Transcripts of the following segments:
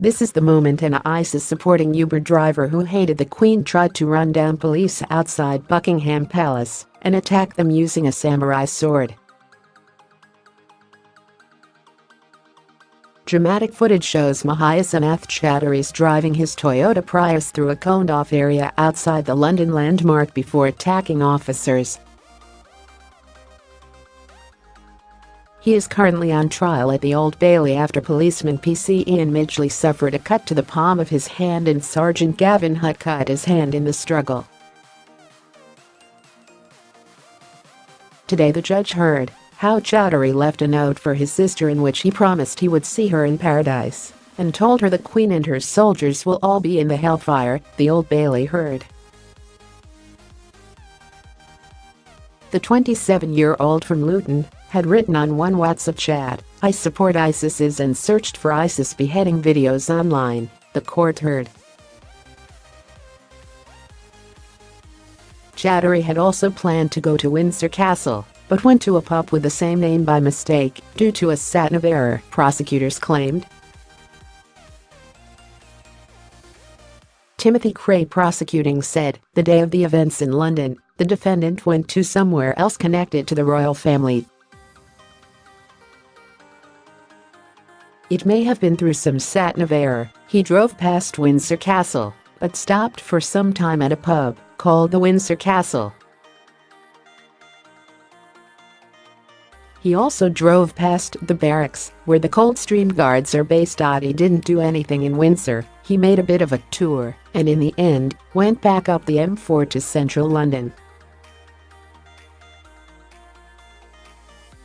This is the moment an ISIS-supporting Uber driver who hated the Queen tried to run down police outside Buckingham Palace and attack them using a samurai sword. Dramatic footage shows Mahiyasanath Chaudhary driving his Toyota Prius through a coned-off area outside the London landmark before attacking officers. He is currently on trial at the Old Bailey after policeman PC Ian Midgley suffered a cut to the palm of his hand and Sergeant Gavin Hutt cut his hand in the struggle. Today the judge heard how Chaudhary left a note for his sister in which he promised he would see her in paradise and told her the Queen and her soldiers will all be in the hellfire, the Old Bailey heard. The 27-year-old from Luton had written on one WhatsApp chat, "I support ISIS" and searched for ISIS beheading videos online, the court heard. Chaudhary had also planned to go to Windsor Castle, but went to a pub with the same name by mistake due to a sat-nav error, prosecutors claimed. Timothy Cray prosecuting said, the day of the events in London, the defendant went to somewhere else connected to the royal family. It may have been through some sat-nav error. He drove past Windsor Castle, but stopped for some time at a pub called the Windsor Castle. He also drove past the barracks, where the Coldstream Guards are based. He didn't do anything in Windsor, he made a bit of a tour, and in the end, went back up the M4 to central London.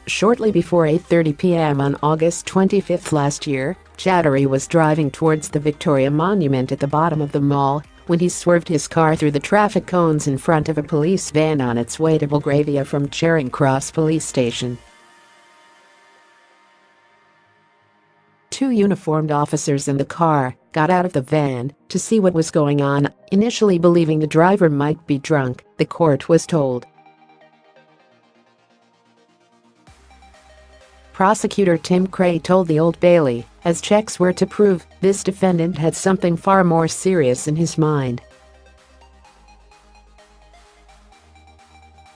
Shortly before 8:30 p.m. on August 25 last year, Chaudhary was driving towards the Victoria Monument at the bottom of the mall when he swerved his car through the traffic cones in front of a police van on its way to Belgravia from Charing Cross Police Station. Two uniformed officers in the car got out of the van to see what was going on, initially believing the driver might be drunk, the court was told. Prosecutor Tim Cray told the Old Bailey, as checks were to prove, this defendant had something far more serious in his mind.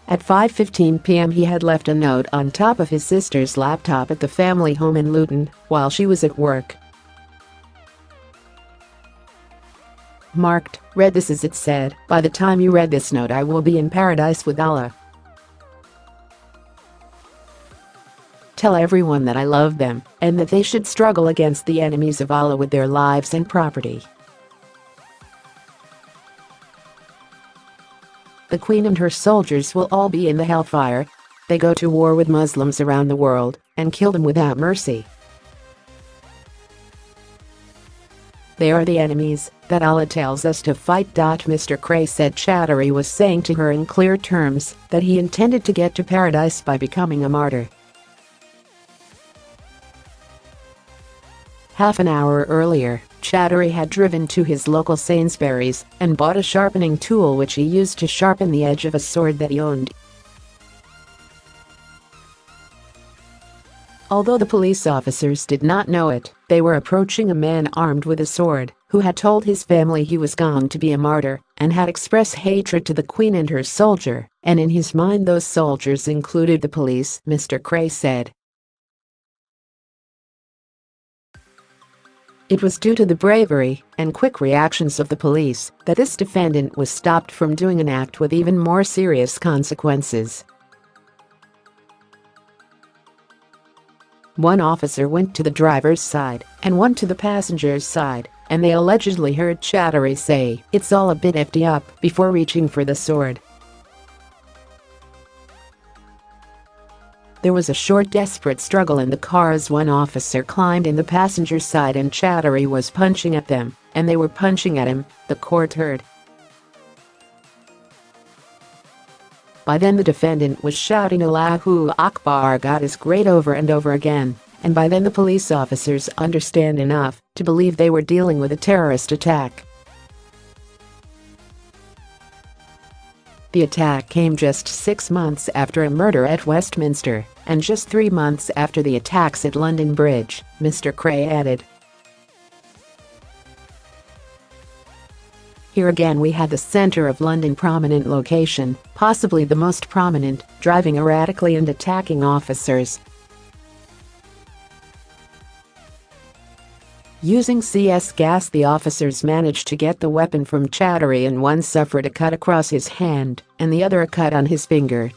At 5:15 p.m. he had left a note on top of his sister's laptop at the family home in Luton while she was at work. Marked, read this as it said, "By the time you read this note I will be in paradise with Allah. Tell everyone that I love them and that they should struggle against the enemies of Allah with their lives and property. The Queen and her soldiers will all be in the hellfire. They go to war with Muslims around the world and kill them without mercy. They are the enemies that Allah tells us to fight." Mr. Cray said Chaudhary was saying to her in clear terms that he intended to get to paradise by becoming a martyr. Half an hour earlier, Chaudhary had driven to his local Sainsbury's and bought a sharpening tool which he used to sharpen the edge of a sword that he owned. Although the police officers did not know it, they were approaching a man armed with a sword who had told his family he was going to be a martyr and had expressed hatred to the Queen and her soldier, and in his mind those soldiers included the police, Mr. Cray said. It was due to the bravery and quick reactions of the police that this defendant was stopped from doing an act with even more serious consequences. One officer went to the driver's side and one to the passenger's side, and they allegedly heard Chaudhary say, "It's all a bit effed up," before reaching for the sword. There was a short desperate struggle in the car as one officer climbed in the passenger's side and Chaudhary was punching at them, and they were punching at him, the court heard. By then the defendant was shouting Allahu Akbar, God is great over and over again, and by then the police officers understand enough to believe they were dealing with a terrorist attack. The attack came just 6 months after a murder at Westminster, and just 3 months after the attacks at London Bridge, Mr. Cray added. Here again we had the centre of London prominent location, possibly the most prominent, driving erratically and attacking officers. Using CS gas, the officers managed to get the weapon from Chattery, and one suffered a cut across his hand and the other a cut on his finger.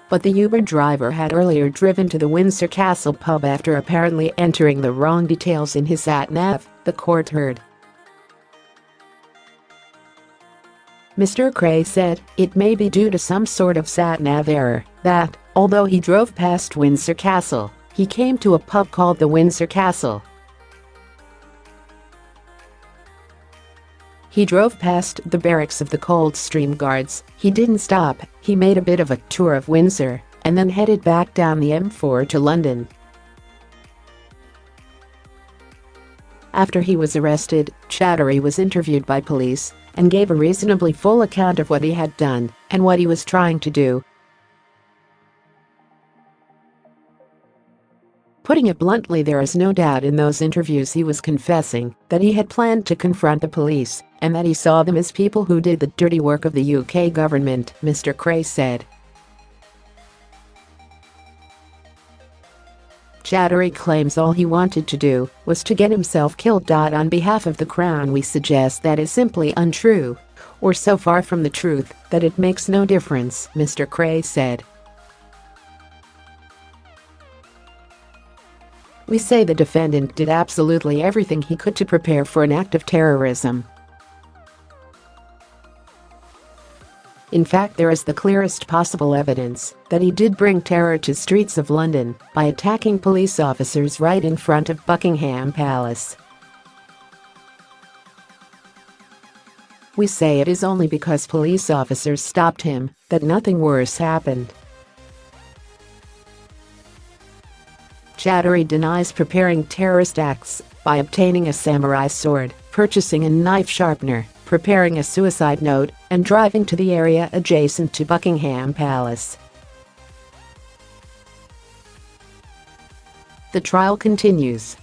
But the Uber driver had earlier driven to the Windsor Castle pub after apparently entering the wrong details in his sat-nav, the court heard. Mr. Cray said it may be due to some sort of sat-nav error that, although he drove past Windsor Castle, he came to a pub called the Windsor Castle. He drove past the barracks of the Coldstream Guards. He didn't stop, he made a bit of a tour of Windsor and then headed back down the M4 to London. After he was arrested, Chattery was interviewed by police and gave a reasonably full account of what he had done and what he was trying to do. Putting it bluntly, there is no doubt in those interviews he was confessing that he had planned to confront the police and that he saw them as people who did the dirty work of the UK government, Mr. Cray said. Chattery claims all he wanted to do was to get himself killed. On behalf of the Crown, we suggest that is simply untrue, or so far from the truth that it makes no difference, Mr. Cray said. We say the defendant did absolutely everything he could to prepare for an act of terrorism. In fact, there is the clearest possible evidence that he did bring terror to streets of London by attacking police officers right in front of Buckingham Palace. We say it is only because police officers stopped him that nothing worse happened. Chattery denies preparing terrorist acts by obtaining a samurai sword, purchasing a knife sharpener, preparing a suicide note, and driving to the area adjacent to Buckingham Palace. The trial continues.